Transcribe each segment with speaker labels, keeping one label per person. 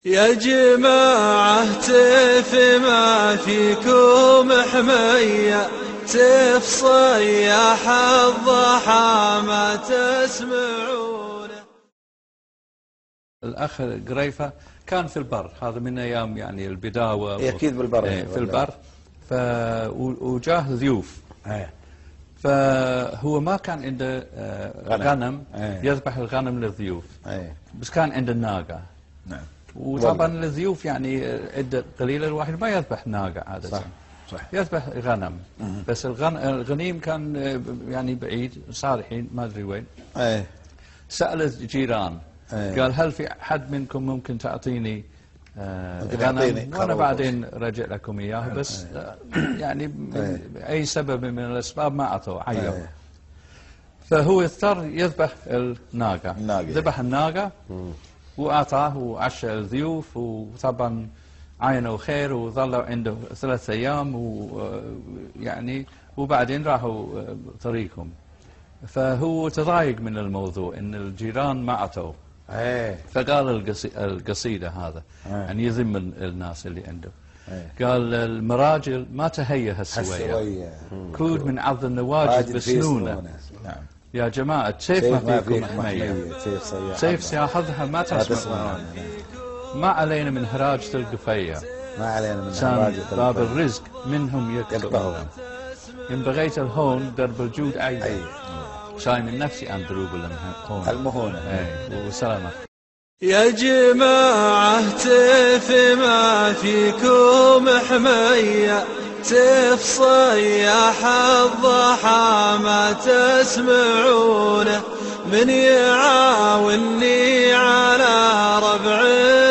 Speaker 1: يا جماعة تف ما فيكم حمية، تف صياح الضحى ما تسمعونه.
Speaker 2: الأخ قريفة كان في البر، هذا من أيام يعني البداوة.
Speaker 3: أكيد بالبر.
Speaker 2: في البر. وجاه ضيوف. فهو ما كان عنده غنم يذبح الغنم للضيوف. بس كان عنده الناقة.
Speaker 3: نعم.
Speaker 2: وطبعا الضيوف يعني عدة قليلة، الواحد ما يذبح ناقة عادة.
Speaker 3: صح.
Speaker 2: يذبح غنم. بس الغنيم كان يعني بعيد، صالحين ما أدري وين. سأل الجيران. قال هل في حد منكم ممكن تعطيني غنم وانا بعدين رجع لكم اياه؟ بس يعني اي سبب من الاسباب ما اعطوا، عيوا. فهو اضطر يذبح الناقه. ذبح الناقه واعطاه وعشى الضيوف، وطبعا عاينوا خير وظلوا عنده 3 ايام، ويعني وبعدين راحوا طريقهم. فهو تضايق من الموضوع ان الجيران ما اعطوا. فقال القصيدة هذا يعني يذم الناس اللي عنده. قال المراجل ما تهيأ هالسوية، كود من عض النواجذ بسنونه. يا جماعة سيف ما فيكم حمية، سيف سياحظها ما تسمعون. ما علينا من هراجة القفية،
Speaker 3: ما علينا من هراجة
Speaker 2: باب الرزق منهم يقطعون. إن بغيت الهون درب الجود عيب، شاي من نفسي عن دروب
Speaker 3: المهونة.
Speaker 2: وسلامة.
Speaker 1: يا جماعة تف ما فيكم حمية، تف صياح الضحى ما تسمعونه. من يعاوني على ربع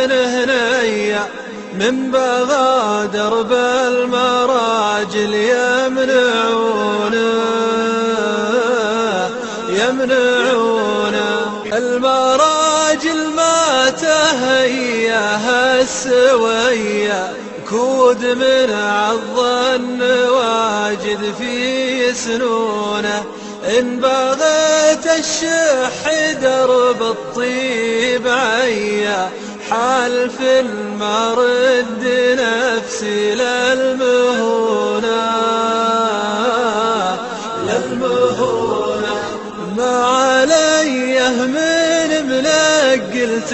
Speaker 1: هنية، من بغى درب المراجل يمنعونه. المراجل ما تهيأ هالسوية، كود من عض النواجذ في سنونه. إن بغيت الشح درب الطيب عيا، حال في المرد نفسي للمهونة. ما عليه من منقلت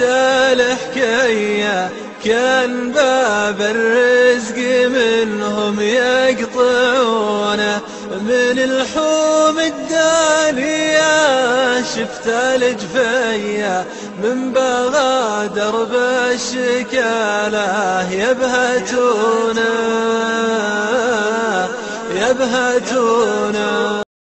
Speaker 1: الحكاية، كان باب الرزق منهم يقطعونه. من الحوم الدانية شفت الجفية، من بغى درب الشكالة يبهتونه.